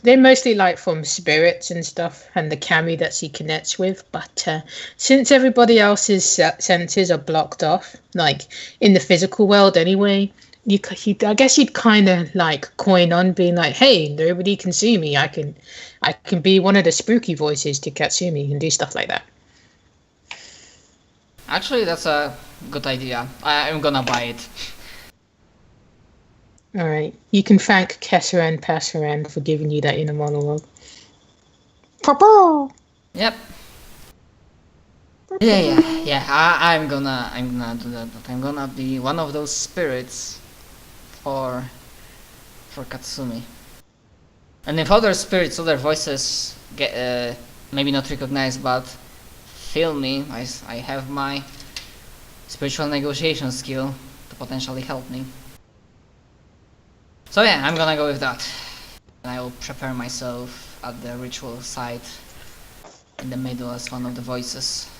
they're mostly like from spirits and stuff and the kami that she connects with. But since everybody else's senses are blocked off, like in the physical world anyway, I guess you'd kind of like coin on being like, hey, nobody can see me. I can be one of the spooky voices to Katsumi and do stuff like that. Actually, that's a good idea. I'm gonna buy it. All right. You can thank Kesseran Passeran for giving you that inner monologue. Papa! Yep. Yeah. I'm gonna do that. But I'm gonna be one of those spirits for Katsumi. And if other spirits, other voices get maybe not recognized, but feel me, I have my spiritual negotiation skill to potentially help me. So yeah, I'm gonna go with that. And I will prepare myself at the ritual site in the middle as one of the voices.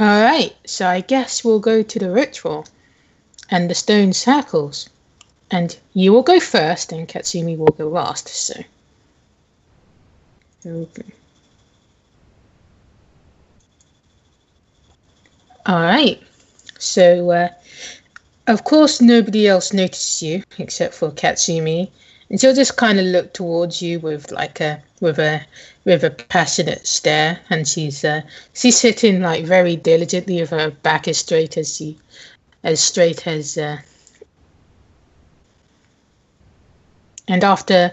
Alright, so I guess we'll go to the ritual and the stone circles. And you will go first and Katsumi will go last, so. Okay. Alright, so of course nobody else notices you except for Katsumi, and she'll just kind of look towards you with like a passionate stare, and she's sitting like very diligently with her back as straight as and after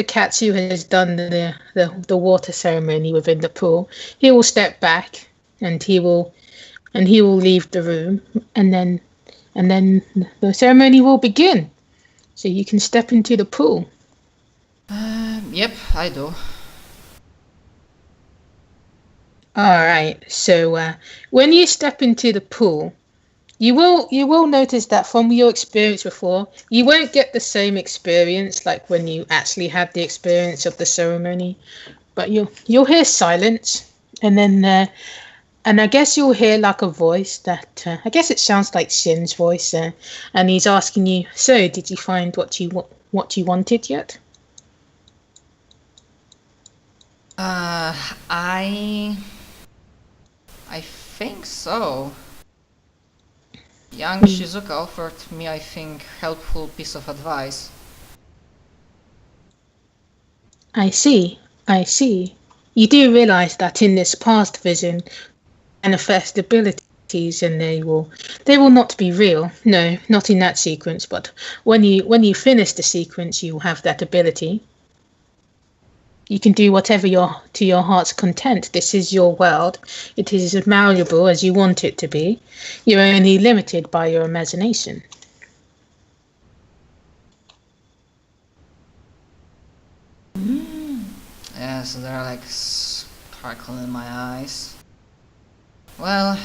Katsu has done the water ceremony within the pool, he will step back and he will leave the room, and then the ceremony will begin. So you can step into the pool. Yep, I do. Alright, so when you step into the pool, you will notice that from your experience before, you won't get the same experience like when you actually had the experience of the ceremony, but you'll hear silence, and then and I guess you'll hear like a voice that I guess it sounds like Shin's voice, and he's asking you, so did you find what you wanted yet? I think so. Young Shizuka offered me, I think, helpful piece of advice. I see. You do realize that in this past vision, manifest abilities, and they will not be real. No, not in that sequence, but when you finish the sequence, you will have that ability. You can do whatever to your heart's content. This is your world. It is as malleable as you want it to be. You're only limited by your imagination. Yeah, so they're like sparkle in my eyes. Well,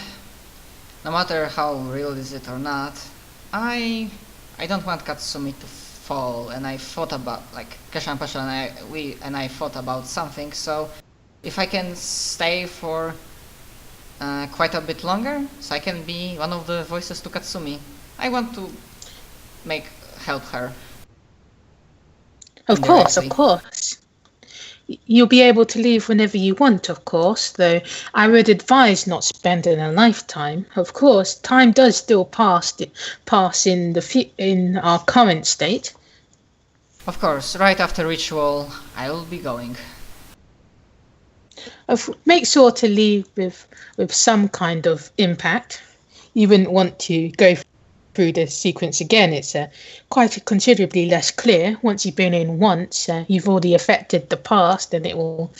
no matter how real is it or not, I don't want Katsumi to fall, and I thought about, like, Keshan Pasha and I thought about something, so if I can stay for quite a bit longer, so I can be one of the voices to Katsumi, I want to help her. Of course. You'll be able to leave whenever you want, of course, though I would advise not spending a lifetime. Of course, time does still pass in our current state. Of course, right after ritual, I will be going. Make sure to leave with some kind of impact. You wouldn't want to go through the sequence again. It's quite considerably less clear. Once you've been in once, you've already affected the past, and it will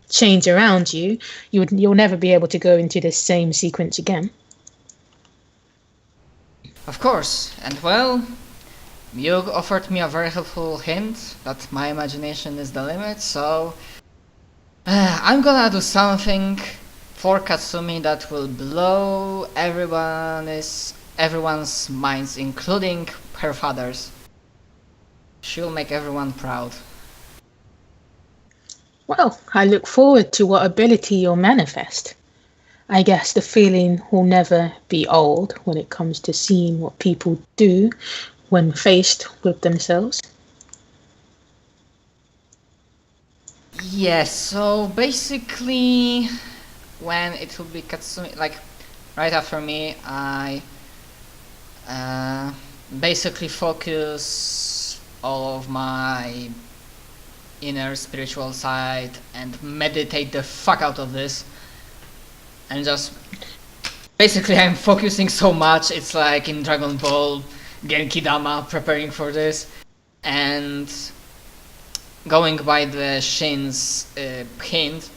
change around you. You'll never be able to go into the same sequence again. Of course, and well, you offered me a very helpful hint that my imagination is the limit, so I'm gonna do something for Katsumi that will blow everyone's minds, including her father's. She'll make everyone proud. Well, I look forward to what ability you'll manifest. I guess the feeling will never be old when it comes to seeing what people do when faced with themselves. Yes, so basically, when it will be Katsumi, like right after me, I basically focus all of my inner spiritual side and meditate the fuck out of this, and just basically I'm focusing so much, it's like in Dragon Ball Genki Dama preparing for this, and going by the Shin's hint,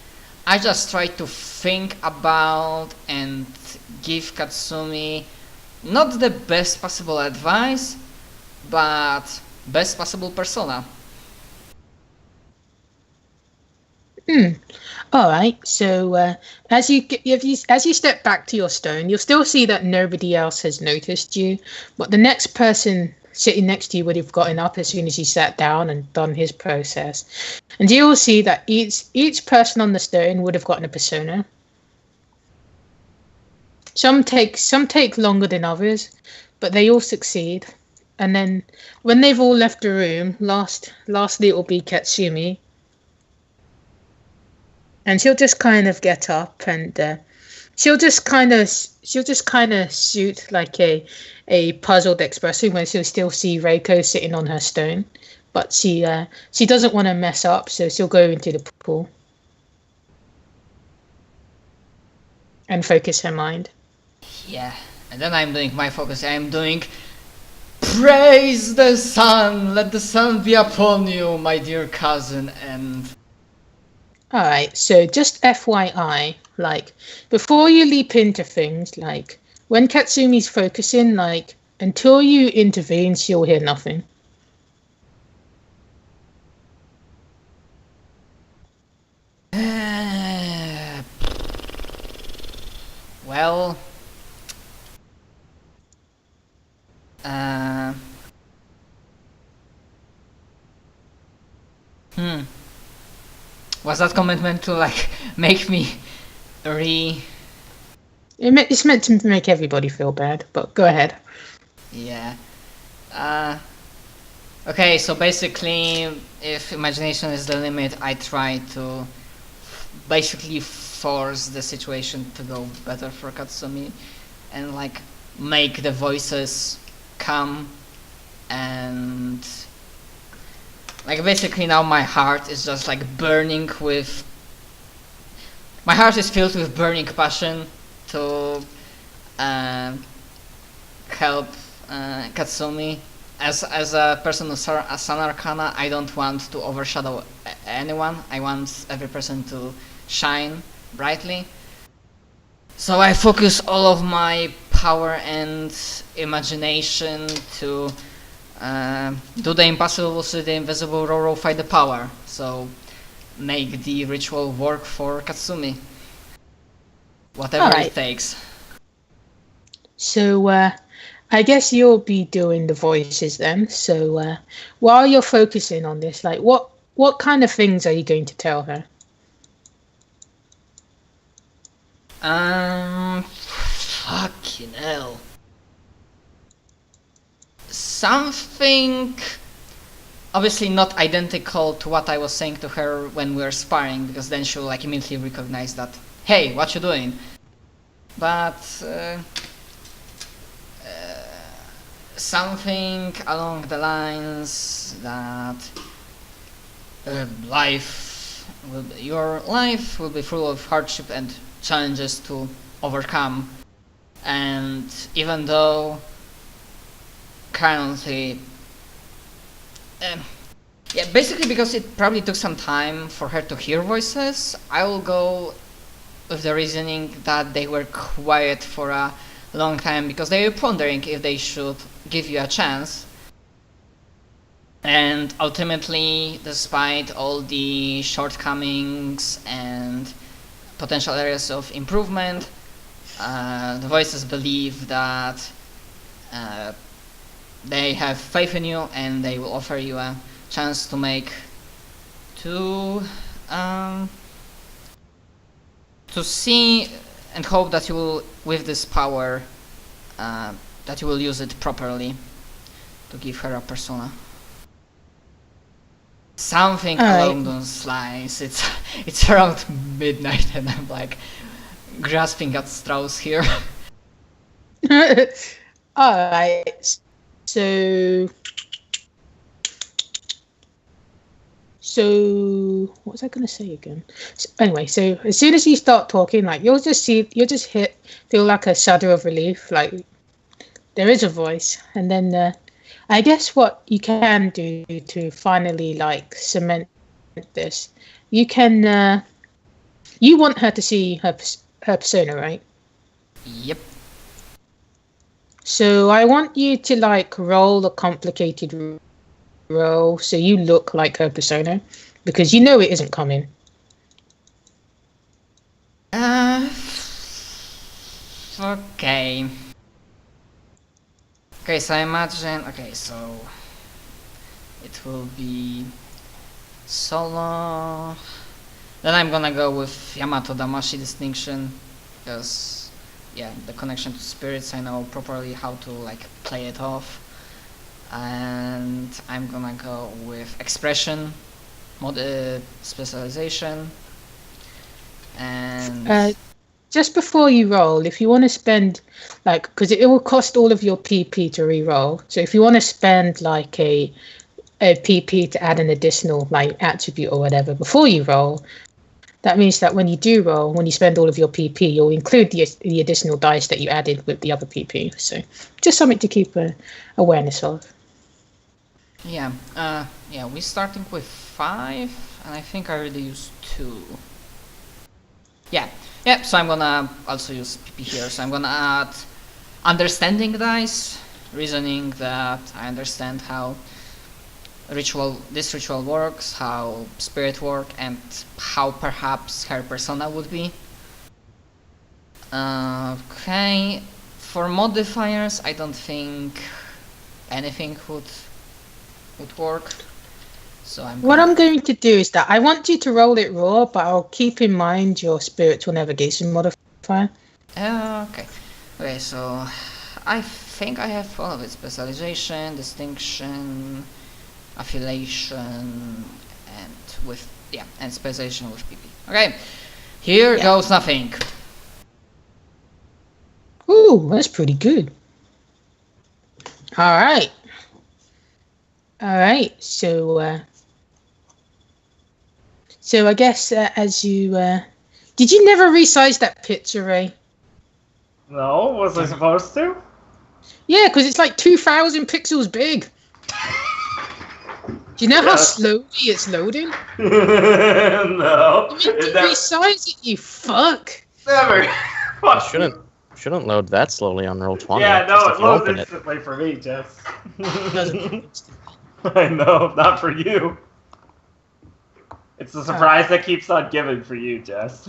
I just try to think about and give Katsumi not the best possible advice, but best possible persona. All right. So as you step back to your stone, you'll still see that nobody else has noticed you, but the next person sitting next to you would have gotten up as soon as he sat down and done his process, and you will see that each person on the stone would have gotten a persona. Some take longer than others, but they all succeed. And then when they've all left the room, lastly it will be Katsumi, and she'll just kind of get up and she'll just kind of shoot like a puzzled expression when she'll still see Reiko sitting on her stone, but she doesn't want to mess up, so she'll go into the pool and focus her mind. Yeah, and then I'm doing my focus. I'm doing praise the sun, let the sun be upon you, my dear cousin, and All right, so just FYI, like before you leap into things, like when Katsumi's focusing, like until you intervene, she'll hear nothing. well, uh, hmm. Was that comment meant to like make me re? It's meant to make everybody feel bad, but go ahead. Yeah. Okay, so basically, if imagination is the limit, I try to basically force the situation to go better for Katsumi, and like make the voices come, and like basically now my heart is just like burning with. My heart is filled with burning passion to help Katsumi. As a person who a Sun Arcana, I don't want to overshadow anyone. I want every person to shine brightly. So I focus all of my power and imagination to do the impossible, see the invisible, row fight the power. So make the ritual work for Katsumi. Whatever it takes. So I guess you'll be doing the voices then. So while you're focusing on this, like what kind of things are you going to tell her? Fucking hell. Something obviously not identical to what I was saying to her when we were sparring, because then she'll like immediately recognize that, hey, what you doing? But something along the lines that your life will be full of hardship and challenges to overcome, and even though currently yeah, basically because it probably took some time for her to hear voices, I will go with the reasoning that they were quiet for a long time because they were pondering if they should give you a chance. And ultimately, despite all the shortcomings and potential areas of improvement, the voices believe that they have faith in you and they will offer you a chance to see and hope that you will, with this power, that you will use it properly to give her a persona. Something along those lines. It's around midnight, and I'm like grasping at straws here. All right. So what was I going to say again? Anyway, so as soon as you start talking, like you'll just feel like a shudder of relief, like there is a voice. And then I guess what you can do to finally like cement this, you can you want her to see her persona, right? Yep. So I want you to like roll a complicated roll so you look like her persona, because you know it isn't coming. Okay. Okay, so I imagine. Okay, so it will be solo. Then I'm gonna go with Yamato Damashi distinction, because yeah, the connection to spirits, I know properly how to like play it off. And I'm gonna go with expression, specialization, and just before you roll, if you want to spend like, because it will cost all of your PP to re-roll, so if you want to spend like a PP to add an additional like attribute or whatever before you roll, that means that when you do roll, when you spend all of your PP, you'll include the additional dice that you added with the other PP. So just something to keep awareness of. Yeah, we're starting with 5, and I think I already used 2. Yeah, so I'm gonna also use PP here, so I'm gonna add understanding dice, reasoning that I understand how this ritual works, how spirit work, and how perhaps her persona would be. Okay, for modifiers, I don't think anything would work. So I'm going to do is that I want you to roll it raw, but I'll keep in mind your spiritual navigation modifier. Okay, so I think I have all of it: specialization, distinction, affiliation, and specialization with PP. Okay, here goes nothing. Ooh, that's pretty good. All right. So I guess as you did you never resize that picture, Ray? No, was I supposed to? Yeah, because it's like 2,000 pixels big. Do you know how slowly it's loading? No. You meant to resize it, you fuck. Never. Fuck. Shouldn't load that slowly on Roll20. Yeah, no, it loads instantly for me, Jess. I know, not for you. It's the surprise that keeps on giving for you, Jess.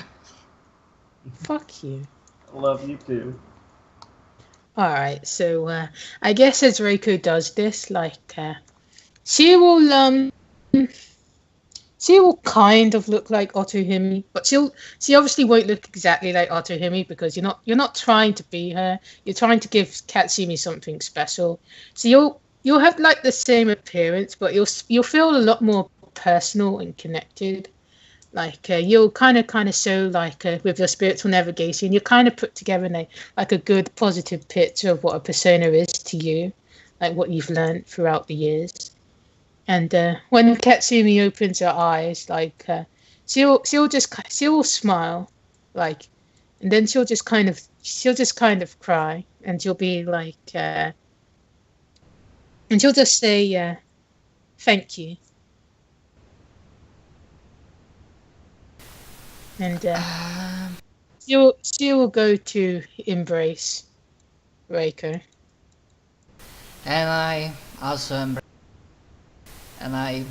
Fuck you. I love you too. Alright, so I guess as Reiko does this, like she will kind of look like Otohime, but she obviously won't look exactly like Otohime, because you're not trying to be her. You're trying to give Katsumi something special. So you'll have like the same appearance, but you'll feel a lot more personal and connected. Like you'll kind of show like with your spiritual navigation, you kind of put together a good positive picture of what a persona is to you, like what you've learned throughout the years. And when Katsumi opens her eyes, like she'll smile, like, and then she'll just kind of cry, and she'll be like, and she'll just say, "Thank you." And she'll go to embrace Reiko. And I also embrace. And I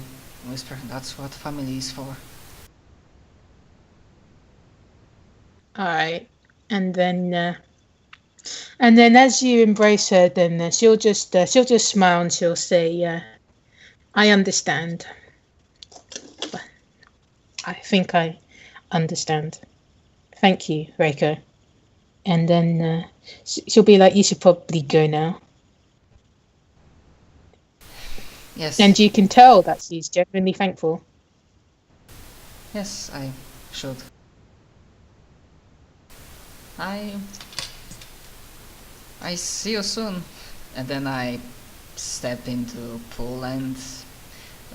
whisper, "That's what family is for." Alright. And then as you embrace her, then she'll just smile, and she'll say, "I understand. I think I understand. Thank you, Reiko." And then she'll be like, "You should probably go now." Yes. And you can tell that she's genuinely thankful. Yes, I should. I see you soon. And then I step into pool and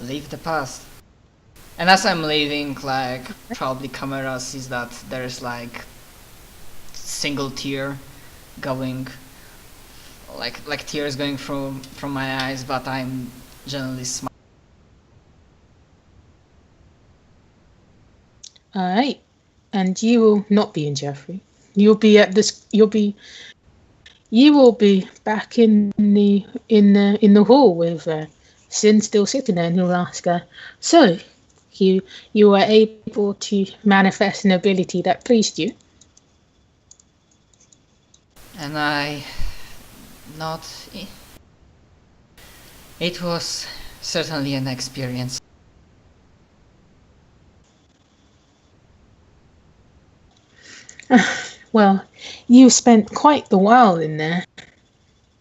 leave the past. And as I'm leaving, like, probably camera sees that there's like single tear going, like tears going from my eyes, but I'm generally smiling. Alright. And you will not be in Jeffrey. You'll be at this. You will be back in the hall with Sin still sitting there, and he'll ask her, "So, you were able to manifest an ability that pleased you?" And I not. It was certainly an experience. Well, you spent quite the while in there.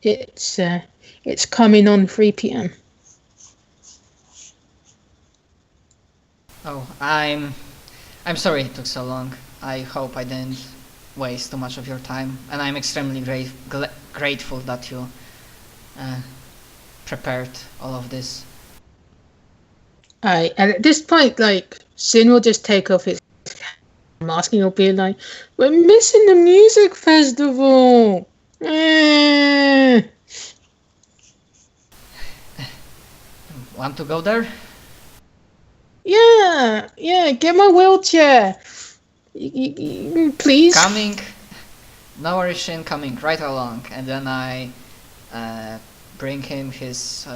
It's coming on 3 p.m. Oh, I'm sorry it took so long. I hope I didn't waste too much of your time, and I'm extremely grateful that you prepared all of this. Alright, and at this point, like, Sin will just take off his mask and he'll be like, "We're missing the music festival!" Want to go there? Yeah, get my wheelchair. Please. Coming. No worries, Shin, coming right along. And then I bring him his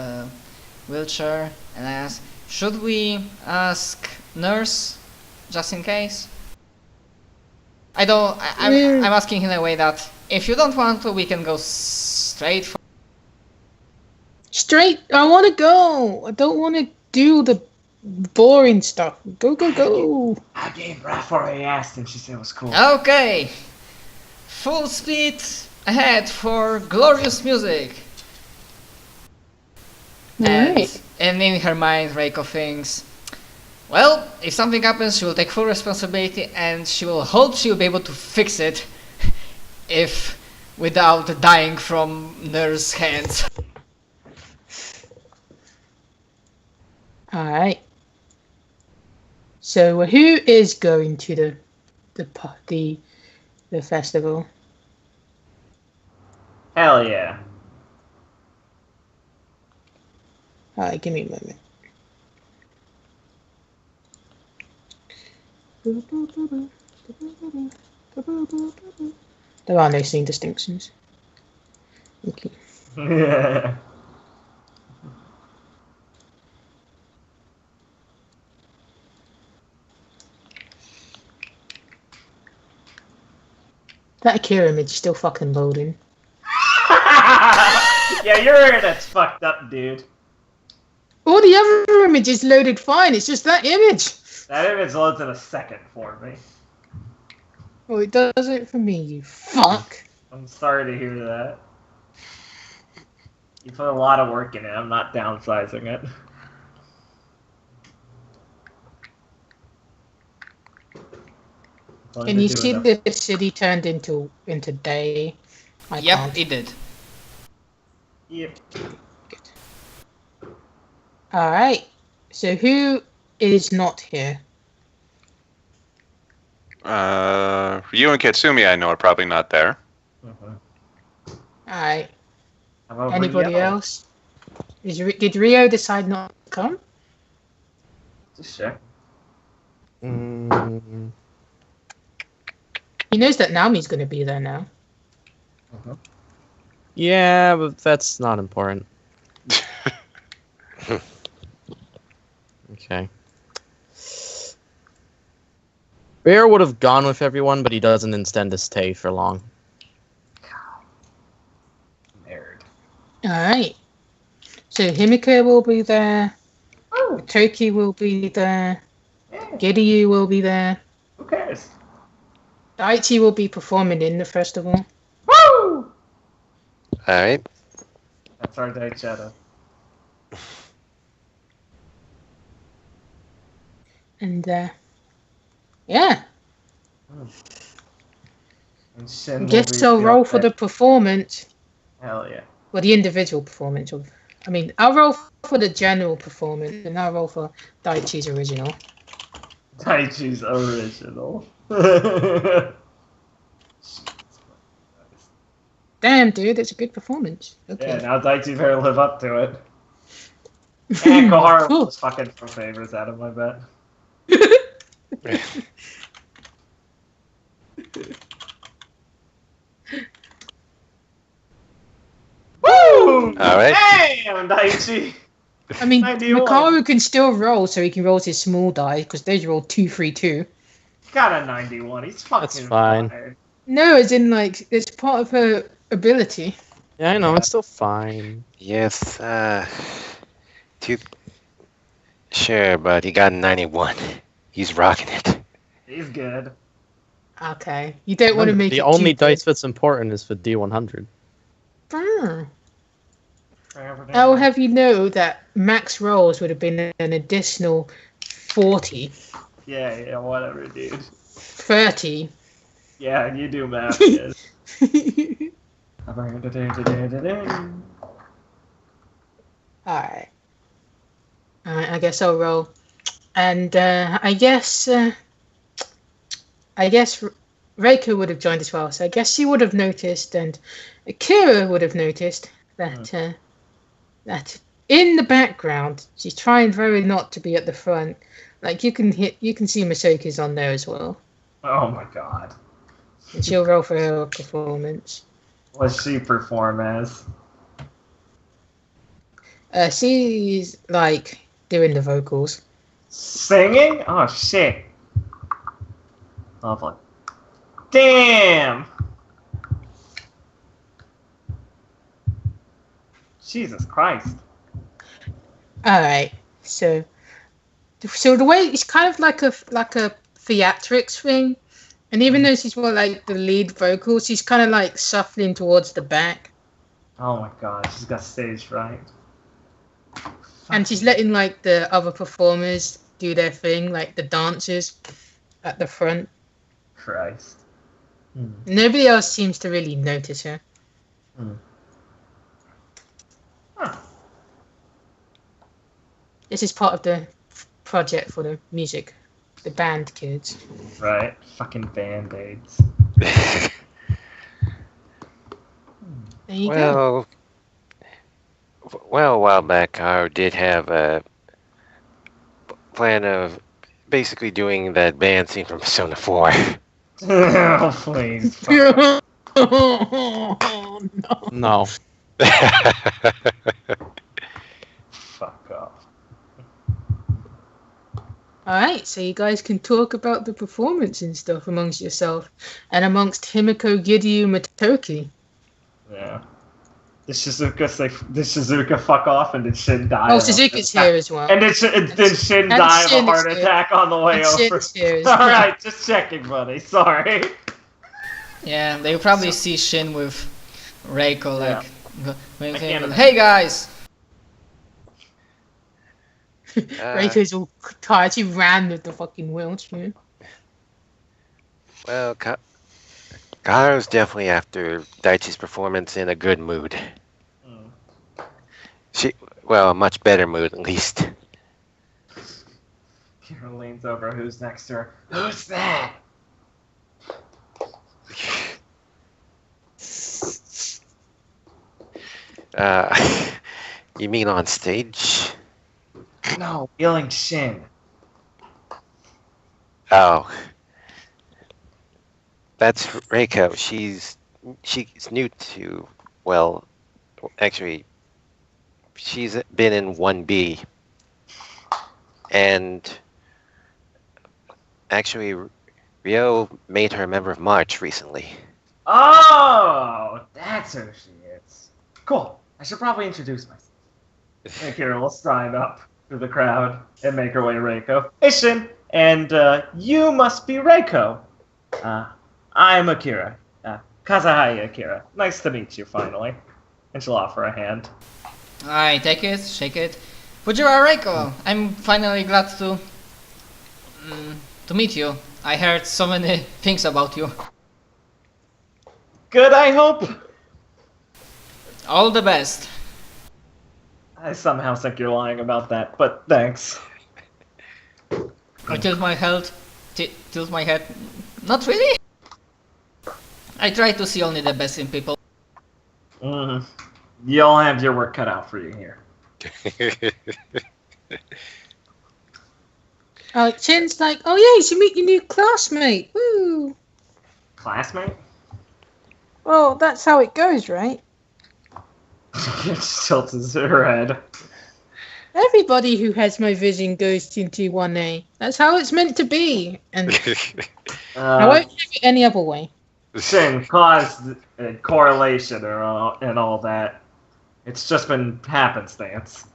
wheelchair and I ask, should we ask nurse just in case? I'm asking in a way that if you don't want to, we can go straight for. Straight. I want to go. I don't want to do the boring stuff. Go. I gave Raph what I asked and she said it was cool. Okay. Full speed ahead for glorious music. Right. And in her mind, Reiko thinks, well, if something happens, she will take full responsibility and she will hope she will be able to fix it if without dying from nurse hands. Alright. So who is going to the festival? Hell yeah. Alright, give me a moment. There are no scene distinctions. Okay. That Akira image is still fucking loading. Yeah, your internet's fucked up, dude. All the other images loaded fine, it's just that image. That image loads in a second for me. Well, it does it for me, you fuck. I'm sorry to hear that. You put a lot of work in it, I'm not downsizing it. And you see the city turned into day. Yep, it did. Yep. Good. Alright. So who is not here? Ryu and Katsumi I know are probably not there. Alright. How about Anybody Rio? else? Did Rio decide not to come? Just check. He knows that Naomi's going to be there now. Yeah, but that's not important. Okay. Bear would have gone with everyone, but he doesn't intend to stay for long. Nerd. Alright. So Himiko will be there. Toki will be there. Yeah, Giryu will be there. who cares? Daichi will be performing in the festival. Woo! Alright. That's our day, Shadow. And yeah, And Shin will guess be I'll roll for okay. the performance. Hell yeah. Well, the individual performance. I mean, I'll roll for the general performance, and I'll roll for Daichi's original. Taichi's original. Damn, dude, it's a good performance. Okay. Yeah, now Daichi better live up to it. And Kohara Cool. will just fucking throw favors at him, I bet. Woo! Alright. Damn, Daichi! I mean, 91. Makaru can still roll, so he can roll his small die, because those roll 2, 3, 2. Got a 91. He's fucking That's fine. fired. No, as in, like, it's part of her ability. Yeah, I know, it's still fine. Yes, sure, but he got a 91. He's rocking it. He's good. Okay. You don't want to make The it only too dice that's important is for D100. good. I'll have you know that max rolls would have been an additional 40, Yeah, whatever, dude. 30. Yeah, you do math, kid. Alright. I guess I'll roll. And I guess Reiko would have joined as well, so I guess she would have noticed, and Akira would have noticed that that in the background she's trying very not to be at the front. Like you can see Masaki's on there as well, Oh my god. and she'll roll for her performance. What's she perform as? She's like doing the vocals. Singing? Oh shit. Lovely. Damn! Jesus Christ. Alright, so the way it's kind of like a theatrics thing, and even though she's more like the lead vocal, she's kind of like shuffling towards the back, Oh my god, she's got stage fright. and she's letting like the other performers do their thing, like the dancers at the front. Christ. Nobody else seems to really notice her. Huh. This is part of the project for the music, the band kids. Right. Fucking band-aids. There you go. Well, a while back, I did have a plan of basically doing that band scene from Persona 4. Oh, please. Fuck. Oh, no. No. Fuck off. Alright, so you guys can talk about the performance and stuff amongst yourself, and amongst Himiko, Gidyu, Matoki. Yeah. Did Shizuka fuck off, and did Shin die? Oh, Suzuki's here as well. And did Shin and die of a Shin is heart here. attack on the way And over? Shin's here as well. Alright, just checking, buddy. Sorry. Yeah, they'll probably see Shin with Reiko, like, can't imagine. hey guys! Reiko's all tired. She ran with the fucking wheelchair. Well, Karu's definitely after Daichi's performance in a good mood. A much better mood at least. Kira leans over. Who's next to her? Who's that? You mean on stage? No, yelling Shin. Oh. That's Reiko. She's new to, well, actually, she's been in 1B. And actually, Ryo made her a member of March recently. Oh, that's who she is. Cool. I should probably introduce myself. And Kira will stride up through the crowd and make her way to Reiko. Hey, Shin. And you must be Reiko. I'm Akira. Kazahaya Akira. Nice to meet you, finally. And she'll offer a hand. Alright, take it, shake it. Fujira Reiko, I'm finally glad to To meet you. I heard so many things about you. Good, I hope. All the best. I somehow think you're lying about that, but thanks. I tilt my head. Tilt my head. Not really. I try to see only the best in people. You'll have your work cut out for you here. Chin's like, oh yeah, you should meet your new classmate. Woo! Classmate? Well, that's how it goes, right? She tilts her head. Everybody who has my vision goes into 1A. That's how it's meant to be. And I won't have it any other way. Shin caused a correlation and all that. It's just been happenstance.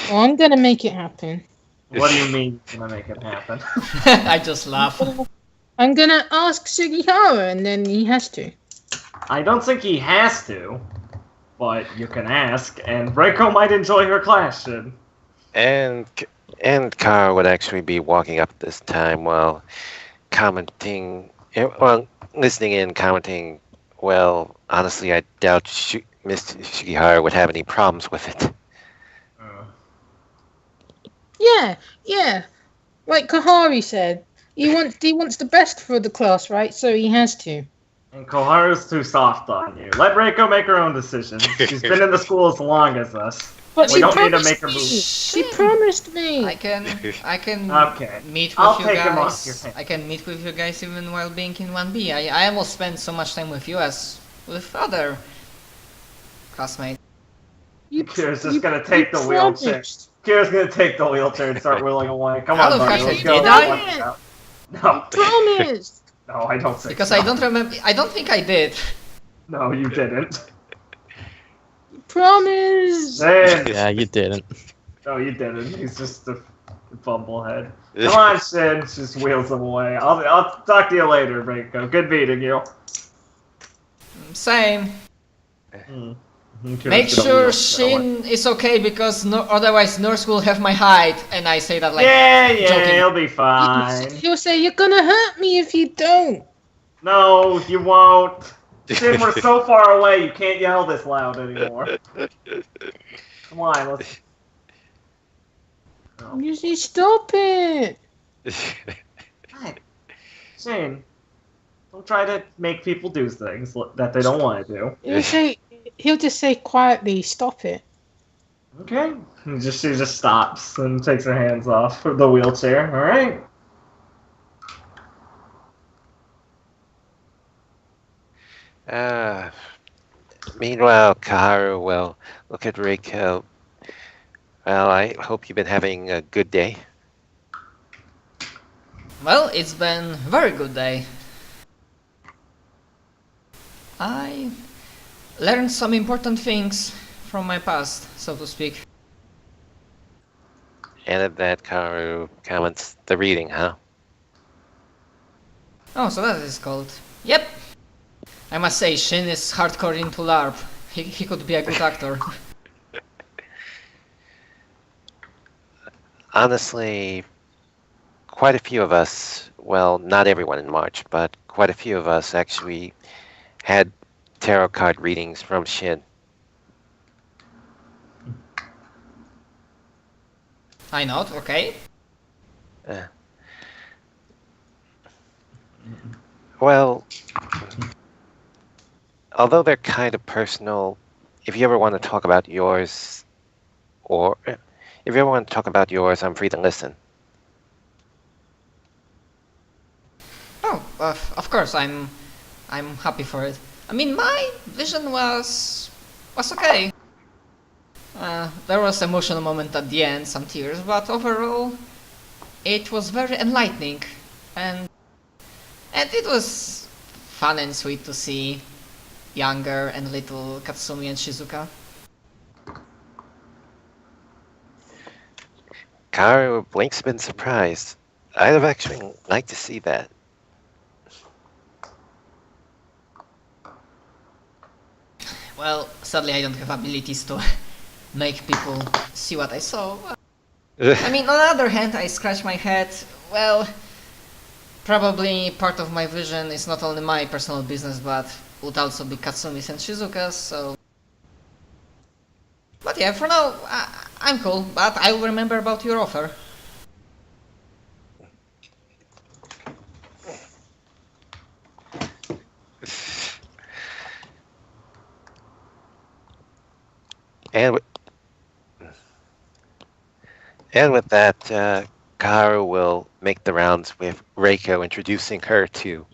Well, I'm gonna make it happen. What do you mean you're gonna make it happen? I just laugh. I'm gonna ask Sugihara, and then he has to. I don't think he has to, but you can ask, and Reiko might enjoy her class, Shin. And Kara would actually be walking up this time while commenting, well, listening in, commenting. Well, honestly, I doubt Mr. Shigihara would have any problems with it. Yeah. Like Kahari said, he wants the best for the class, right? So he has to. And Koharu's too soft on you. Let Reiko make her own decisions. She's been in the school as long as us. But We she don't need to promised make her me. move. She promised me. I can Okay. meet with I'll you take him off your guys. hands. I can meet with you guys even while being in 1B. I almost spend so much time with you as with other classmates. Kira's just gonna take the wheelchair. promised. Kira's gonna take the wheelchair and start wheeling away. Come on, Hello, buddy, Frank, let's go. did I? No, Promised. no, I don't think Because so. I don't remember. I don't think I did. No, you didn't. Promised. Shin. Yeah, you didn't. No, you didn't. He's just a bumblehead. Come on, Shin. Just wheels him away. I'll talk to you later, Reiko. Good meeting you. Same. Kira's Make gonna sure wheel away. Shin is okay because otherwise Nurse will have my height, and I say that like Yeah, joking. he'll be fine. He'll say, you're gonna hurt me if you don't. No, you won't. Shin, we're so far away, you can't yell this loud anymore. Come on, let's... Oh. You say, stop it. God. Shane, don't try to make people do things that they don't want to do. He'll just say quietly, stop it. Okay. She just stops and takes her hands off the wheelchair. All right. Meanwhile, Kaharu will look at Reiko. Well, I hope you've been having a good day. Well, it's been a very good day. I learned some important things from my past, so to speak. And at that, Kaharu comments, the reading, huh? Oh, so that is called. Yep. I must say, Shin is hardcore into LARP. He could be a good actor. Honestly, quite a few of us, well, not everyone in March, but quite a few of us actually had tarot card readings from Shin. I not, okay. Well, although they're kind of personal, if you ever want to talk about yours, or if you ever want to talk about yours, I'm free to listen. Oh, of course, I'm happy for it. I mean, my vision was okay. There was an emotional moment at the end, some tears, but overall, it was very enlightening, and it was fun and sweet to see younger and little Katsumi and Shizuka. Kaharu blinks been surprised. I'd have actually liked to see that. Well, sadly I don't have abilities to make people see what I saw. I mean, on the other hand, I scratch my head. well, probably part of my vision is not only my personal business, but would also be Katsumi's and Shizuka's, so... But yeah, for now, I'm cool, but I will remember about your offer. And with that, Kaoru will make the rounds with Reiko, introducing her to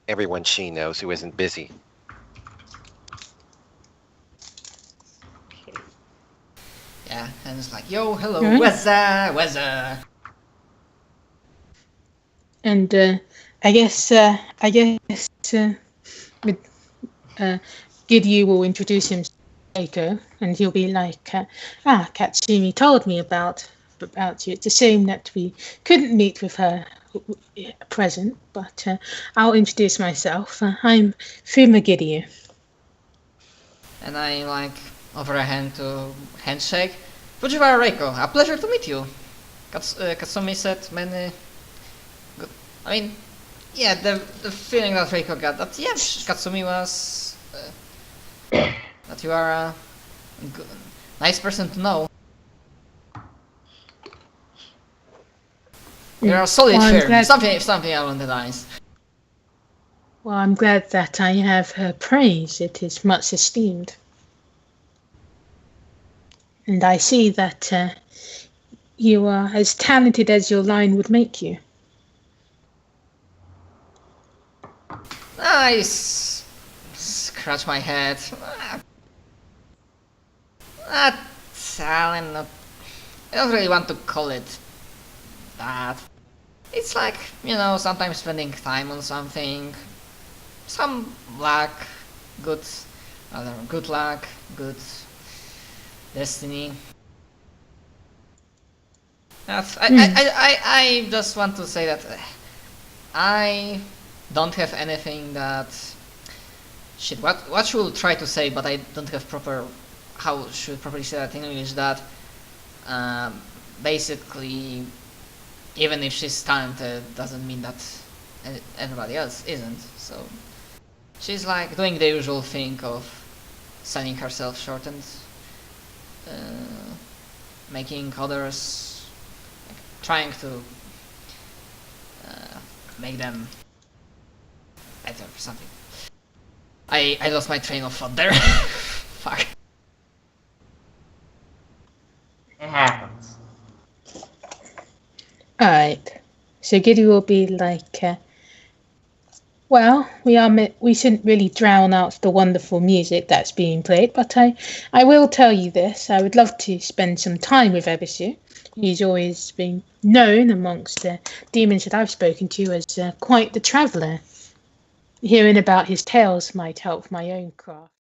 everyone she knows who isn't busy. Yeah, and it's like, yo, hello, Alright. wazza. And I guess with Gidyu will introduce himself to Reiko, and he'll be like, Katsumi told me about you. It's a shame that we couldn't meet with her present, but I'll introduce myself. I'm Fuma Gidyu. And I like offer a hand to handshake. Fujiwara Reiko, a pleasure to meet you. Katsumi said many good... I mean, yeah, the feeling that Reiko got, that yeah, Katsumi was... that you are a good, nice person to know. You're a solid firm, something along the lines. Well, I'm glad that I have her praise. It is much esteemed. And I see that you are as talented as your line would make you. I scratch my head. Talent, I don't really want to call it that. It's like, you know, sometimes spending time on something. Some luck, good luck, good destiny. I just want to say that I don't have anything that... Shit, what should I try to say, but I don't have how should I properly say that in English, that basically, even if she's talented, doesn't mean that everybody else isn't, so... She's like doing the usual thing of selling herself short and making others, like, trying to make them better or something. I lost my train of thought there. Fuck. It happens. Alright. So Giddy will be like, well, we shouldn't really drown out the wonderful music that's being played, but I will tell you this. I would love to spend some time with Ebisu. He's always been known amongst the demons that I've spoken to as quite the traveller. Hearing about his tales might help my own craft.